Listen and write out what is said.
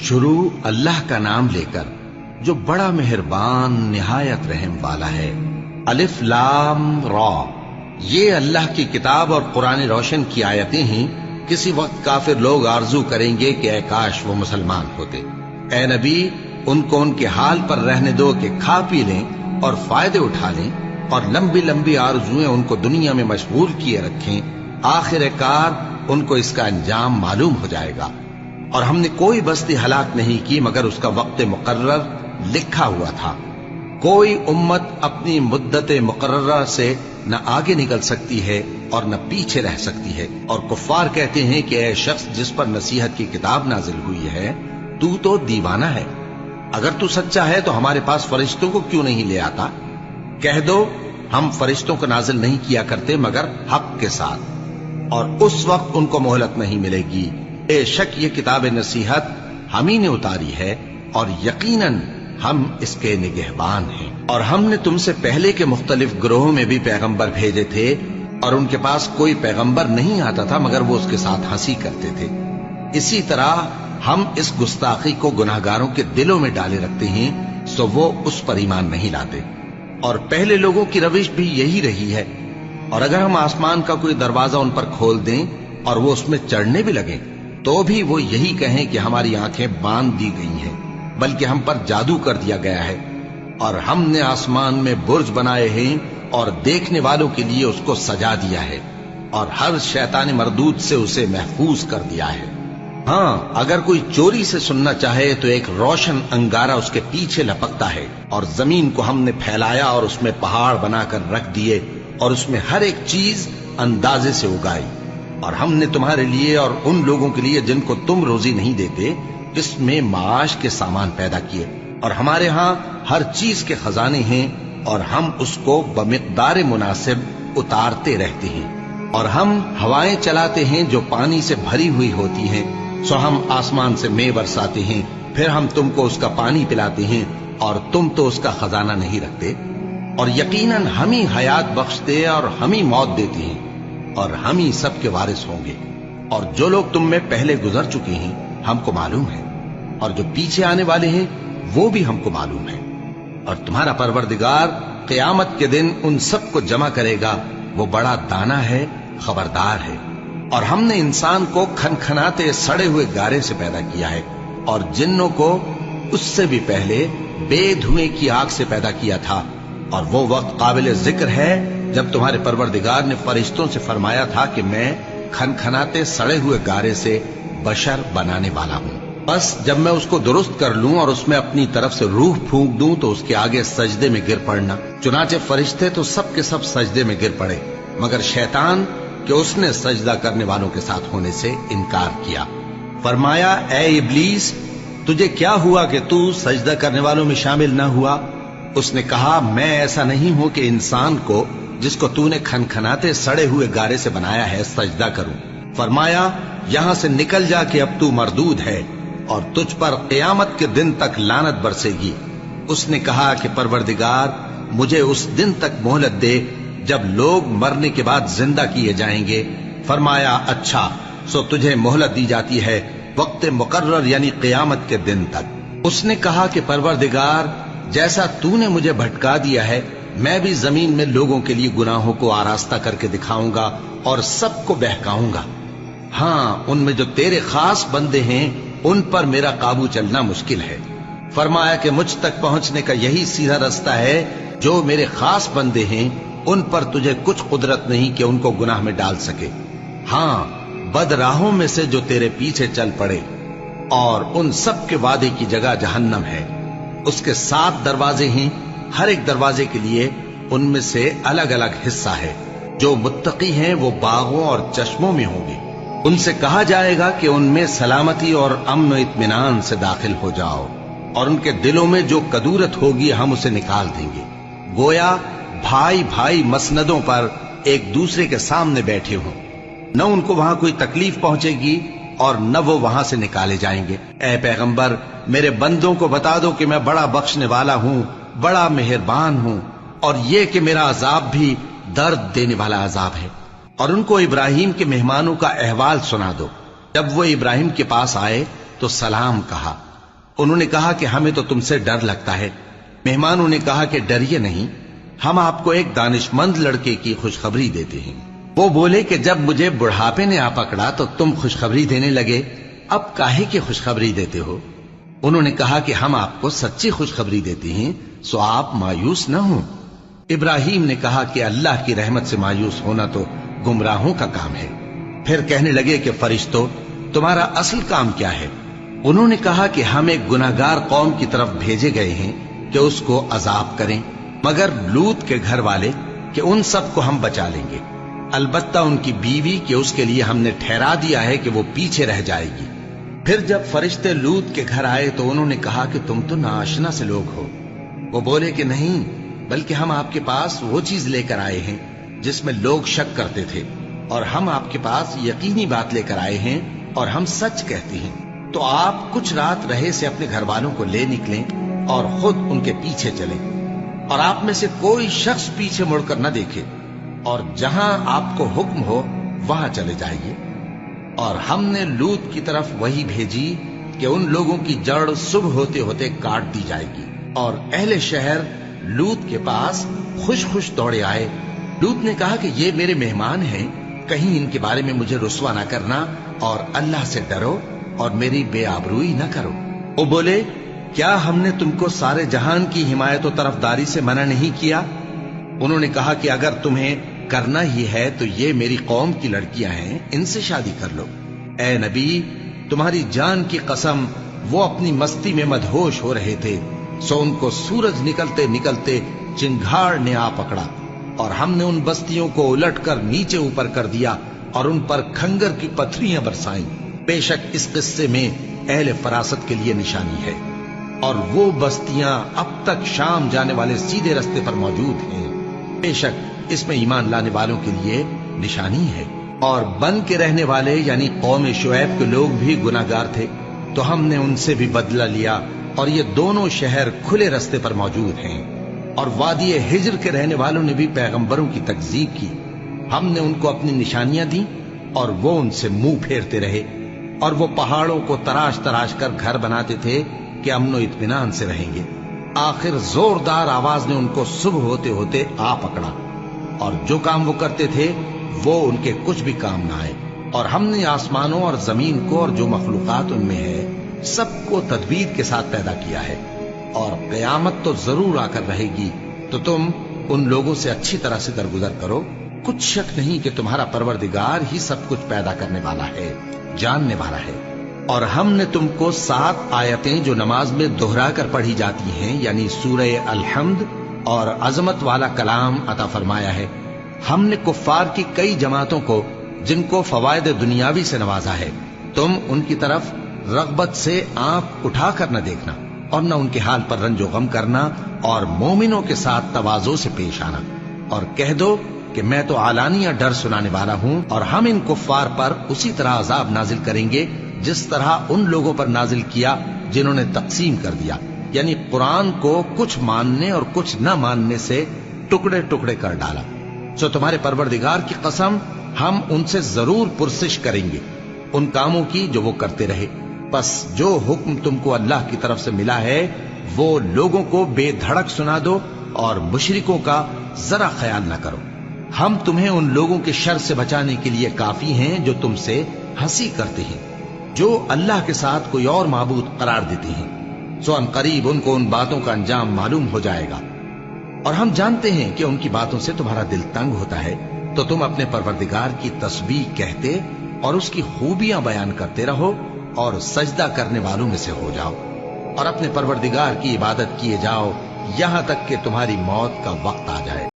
شروع اللہ کا نام لے کر جو بڑا مہربان نہایت رحم والا ہے۔ الف لام را، یہ اللہ کی کتاب اور قرآن روشن کی آیتیں ہیں۔ کسی وقت کافر لوگ آرزو کریں گے کہ اے کاش وہ مسلمان ہوتے۔ اے نبی، ان کو ان کے حال پر رہنے دو کہ کھا پی لیں اور فائدے اٹھا لیں، اور لمبی لمبی آرزویں ان کو دنیا میں مشغول کیے رکھیں۔ آخر کار ان کو اس کا انجام معلوم ہو جائے گا۔ اور ہم نے کوئی بستی ہلاک نہیں کی مگر اس کا وقت مقرر لکھا ہوا تھا۔ کوئی امت اپنی مدت مقررہ سے نہ آگے نکل سکتی ہے اور نہ پیچھے رہ سکتی ہے۔ اور کفار کہتے ہیں کہ اے شخص جس پر نصیحت کی کتاب نازل ہوئی ہے، تو دیوانہ ہے۔ اگر تو سچا ہے تو ہمارے پاس فرشتوں کو کیوں نہیں لے آتا؟ کہہ دو ہم فرشتوں کو نازل نہیں کیا کرتے مگر حق کے ساتھ، اور اس وقت ان کو مہلت نہیں ملے گی۔ بے شک یہ کتاب نصیحت ہم ہی نے اتاری ہے، اور یقیناً ہم اس کے نگہبان ہیں۔ اور ہم نے تم سے پہلے کے مختلف گروہوں میں بھی پیغمبر بھیجے تھے، اور ان کے پاس کوئی پیغمبر نہیں آتا تھا مگر وہ اس کے ساتھ ہنسی کرتے تھے۔ اسی طرح ہم اس گستاخی کو گناہگاروں کے دلوں میں ڈالے رکھتے ہیں، سو وہ اس پر ایمان نہیں لاتے۔ اور پہلے لوگوں کی روش بھی یہی رہی ہے۔ اور اگر ہم آسمان کا کوئی دروازہ ان پر کھول دیں اور وہ اس میں چڑھنے بھی لگیں تو بھی وہ یہی کہیں کہ ہماری آنکھیں باندھ دی گئی ہیں، بلکہ ہم پر جادو کر دیا گیا ہے۔ اور ہم نے آسمان میں برج بنائے ہیں اور دیکھنے والوں کے لیے اس کو سجا دیا ہے، اور ہر شیطان مردود سے اسے محفوظ کر دیا ہے۔ ہاں، اگر کوئی چوری سے سننا چاہے تو ایک روشن انگارہ اس کے پیچھے لپکتا ہے، اور زمین کو ہم نے پھیلایا اور اس میں پہاڑ بنا کر رکھ دیے، اور اس میں ہر ایک چیز اندازے سے اگائی۔ اور ہم نے تمہارے لیے اور ان لوگوں کے لیے جن کو تم روزی نہیں دیتے اس میں معاش کے سامان پیدا کیے، اور ہمارے ہاں ہر چیز کے خزانے ہیں، اور ہم اس کو بمقدار مناسب اتارتے رہتے ہیں۔ اور ہم ہوائیں چلاتے ہیں جو پانی سے بھری ہوئی ہوتی ہیں، سو ہم آسمان سے مے برساتے ہیں، پھر ہم تم کو اس کا پانی پلاتے ہیں، اور تم تو اس کا خزانہ نہیں رکھتے۔ اور یقیناً ہم ہی حیات بخشتے اور ہم ہی موت دیتے ہیں، اور ہم ہی سب کے وارث ہوں گے۔ اور جو لوگ تم میں پہلے گزر چکے ہیں ہم کو معلوم ہے، اور جو پیچھے آنے والے ہیں وہ بھی ہم کو معلوم ہے۔ اور تمہارا پروردگار قیامت کے دن ان سب کو جمع کرے گا، وہ بڑا دانا ہے، خبردار ہے۔ اور ہم نے انسان کو کھنکھناتے سڑے ہوئے گارے سے پیدا کیا ہے، اور جنوں کو اس سے بھی پہلے بے دھوئیں کی آگ سے پیدا کیا تھا۔ اور وہ وقت قابل ذکر ہے جب تمہارے پروردگار نے فرشتوں سے فرمایا تھا کہ میں کھنکھناتے سڑے ہوئے گارے سے بشر بنانے والا ہوں، بس جب میں اس کو درست کر لوں اور اس میں اپنی طرف سے روح پھونک دوں تو اس کے آگے سجدے میں گر پڑنا۔ چنانچہ فرشتے تو سب کے سب سجدے میں گر پڑے مگر شیطان کہ اس نے سجدہ کرنے والوں کے ساتھ ہونے سے انکار کیا۔ فرمایا اے ابلیس، تجھے کیا ہوا کہ تو سجدہ کرنے والوں میں شامل نہ ہوا؟ اس نے کہا میں ایسا نہیں ہوں کہ انسان کو جس کو تو نے کھنکھناتے سڑے ہوئے گارے سے بنایا ہے سجدہ کروں۔ فرمایا یہاں سے نکل جا کہ اب تو مردود ہے، اور تجھ پر قیامت کے دن تک لعنت برسے گی۔ اس نے کہا کہ پروردگار مجھے اس دن تک مہلت دے جب لوگ مرنے کے بعد زندہ کیے جائیں گے۔ فرمایا اچھا، سو تجھے مہلت دی جاتی ہے وقت مقرر یعنی قیامت کے دن تک۔ اس نے کہا کہ پروردگار جیسا تو نے مجھے بھٹکا دیا ہے میں بھی زمین میں لوگوں کے لیے گناہوں کو آراستہ کر کے دکھاؤں گا اور سب کو بہکاؤں گا۔ ہاں، ان میں جو تیرے خاص بندے ہیں ان پر میرا قابو چلنا مشکل ہے۔ فرمایا کہ مجھ تک پہنچنے کا یہی سیدھا رستہ ہے، جو میرے خاص بندے ہیں ان پر تجھے کچھ قدرت نہیں کہ ان کو گناہ میں ڈال سکے۔ ہاں، بد راہوں میں سے جو تیرے پیچھے چل پڑے، اور ان سب کے وعدے کی جگہ جہنم ہے۔ اس کے 7 دروازے ہیں، ہر ایک دروازے کے لیے ان میں سے الگ الگ حصہ ہے۔ جو متقی ہیں وہ باغوں اور چشموں میں ہوں گے۔ ان سے کہا جائے گا کہ ان میں سلامتی اور امن و اطمینان سے داخل ہو جاؤ، اور ان کے دلوں میں جو کدورت ہوگی ہم اسے نکال دیں گے، گویا بھائی بھائی مسندوں پر ایک دوسرے کے سامنے بیٹھے ہوں۔ نہ ان کو وہاں کوئی تکلیف پہنچے گی اور نہ وہ وہاں سے نکالے جائیں گے۔ اے پیغمبر میرے بندوں کو بتا دو کہ میں بڑا بخشنے والا ہوں، بڑا مہربان ہوں، اور یہ کہ میرا عذاب بھی درد دینے والا عذاب ہے۔ اور ان کو ابراہیم کے مہمانوں کا احوال سنا دو۔ جب وہ ابراہیم کے پاس آئے تو سلام کہا، انہوں نے کہا کہ ہمیں تو تم سے ڈر لگتا ہے۔ مہمانوں نے کہا کہ ڈریے نہیں، ہم آپ کو ایک دانشمند لڑکے کی خوشخبری دیتے ہیں۔ وہ بولے کہ جب مجھے بڑھاپے نے آ پکڑا تو تم خوشخبری دینے لگے، اب کاہے کی خوشخبری دیتے ہو؟ انہوں نے کہا کہ ہم آپ کو سچی خوشخبری دیتے ہیں، سو آپ مایوس نہ ہوں۔ ابراہیم نے کہا کہ اللہ کی رحمت سے مایوس ہونا تو گمراہوں کا کام ہے۔ پھر کہنے لگے کہ فرشتوں، تمہارا اصل کام کیا ہے؟ انہوں نے کہا کہ ہم ایک گناہگار قوم کی طرف بھیجے گئے ہیں کہ اس کو عذاب کریں، مگر لوط کے گھر والے کہ ان سب کو ہم بچا لیں گے، البتہ ان کی بیوی کہ اس کے لیے ہم نے ٹھہرا دیا ہے کہ وہ پیچھے رہ جائے گی۔ پھر جب فرشتے لوط کے گھر آئے تو انہوں نے کہا کہ تم تو ناآشنا سے لوگ ہو۔ وہ بولے کہ نہیں، بلکہ ہم آپ کے پاس وہ چیز لے کر آئے ہیں جس میں لوگ شک کرتے تھے، اور ہم آپ کے پاس یقینی بات لے کر آئے ہیں اور ہم سچ کہتے ہیں۔ تو آپ کچھ رات رہے سے اپنے گھر والوں کو لے نکلیں اور خود ان کے پیچھے چلیں، اور آپ میں سے کوئی شخص پیچھے مڑ کر نہ دیکھے، اور جہاں آپ کو حکم ہو وہاں چلے جائیے۔ اور ہم نے لوط کی طرف وہی بھیجی کہ ان لوگوں کی جڑ صبح ہوتے ہوتے کاٹ دی جائے گی، اور اہل شہر لوط کے پاس خوش خوش دوڑے آئے۔ لوط نے کہا کہ یہ میرے مہمان ہیں، کہیں ان کے بارے میں مجھے رسوا نہ کرنا، اور اللہ سے ڈرو اور میری بے آبروئی نہ کرو۔ وہ بولے، کیا ہم نے تم کو سارے جہان کی حمایت و طرفداری سے منع نہیں کیا؟ انہوں نے کہا کہ اگر تمہیں کرنا ہی ہے تو یہ میری قوم کی لڑکیاں ہیں، ان سے شادی کر لو۔ اے نبی، تمہاری جان کی قسم، وہ اپنی مستی میں مدہوش ہو رہے تھے، سو ان کو سورج نکلتے نکلتے چنگھاڑ نے آ پکڑا، اور ہم نے ان بستیوں کو الٹ کر نیچے اوپر کر دیا اور ان پر کھنگر کی پتھریاں برسائیں۔ بے شک اس قصے میں اہل فراست کے لیے نشانی ہے، اور وہ بستیاں اب تک شام جانے والے سیدھے رستے پر موجود ہیں۔ بے شک اس میں ایمان لانے والوں کے لیے نشانی ہے۔ اور بن کے رہنے والے یعنی قوم شعیب کے لوگ بھی گناہگار تھے، تو ہم نے ان سے بھی بدلہ لیا، اور یہ دونوں شہر کھلے رستے پر موجود ہیں۔ اور وادی ہجر کے رہنے والوں نے بھی پیغمبروں کی تکذیب کی، ہم نے ان کو اپنی نشانیاں دیں اور وہ ان سے منہ پھیرتے رہے، اور وہ پہاڑوں کو تراش تراش کر گھر بناتے تھے کہ امن و اطمینان سے رہیں گے۔ آخر زوردار آواز نے ان کو صبح ہوتے ہوتے آ پکڑا، اور جو کام وہ کرتے تھے وہ ان کے کچھ بھی کام نہ آئے۔ اور ہم نے آسمانوں اور زمین کو اور جو مخلوقات ان میں ہے سب کو تدبیر کے ساتھ پیدا کیا ہے، اور قیامت تو ضرور آ کر رہے گی، تو تم ان لوگوں سے اچھی طرح سے درگزر کرو۔ کچھ شک نہیں کہ تمہارا پروردگار ہی سب کچھ پیدا کرنے والا ہے، جاننے والا ہے۔ اور ہم نے تم کو 7 آیتیں جو نماز میں دہرا کر پڑھی جاتی ہیں، یعنی سورہ الحمد اور عظمت والا کلام عطا فرمایا ہے۔ ہم نے کفار کی کئی جماعتوں کو جن کو فوائد دنیاوی سے نوازا ہے، تم ان کی طرف رغبت سے آنکھ اٹھا کر نہ دیکھنا، اور نہ ان کے حال پر رنج و غم کرنا، اور مومنوں کے ساتھ تواضع سے پیش آنا، اور کہہ دو کہ میں تو علانیہ ڈر سنانے والا ہوں، اور ہم ان کفار پر اسی طرح عذاب نازل کریں گے جس طرح ان لوگوں پر نازل کیا جنہوں نے تقسیم کر دیا، یعنی قرآن کو کچھ ماننے اور کچھ نہ ماننے سے ٹکڑے ٹکڑے کر ڈالا۔ سو تمہارے پروردگار کی قسم، ہم ان سے ضرور پرسش کریں گے ان کاموں کی جو وہ کرتے رہے۔ پس جو حکم تم کو اللہ کی طرف سے ملا ہے وہ لوگوں کو بے دھڑک سنا دو، اور مشرکوں کا ذرا خیال نہ کرو۔ ہم تمہیں ان لوگوں کے شر سے بچانے کے لیے کافی ہیں جو تم سے ہنسی کرتے ہیں، جو اللہ کے ساتھ کوئی اور معبود قرار دیتے ہیں، سو ان قریب ان کو ان باتوں کا انجام معلوم ہو جائے گا۔ اور ہم جانتے ہیں کہ ان کی باتوں سے تمہارا دل تنگ ہوتا ہے، تو تم اپنے پروردگار کی تسبیح کہتے اور اس کی خوبیاں بیان کرتے رہو، اور سجدہ کرنے والوں میں سے ہو جاؤ، اور اپنے پروردگار کی عبادت کیے جاؤ یہاں تک کہ تمہاری موت کا وقت آ جائے۔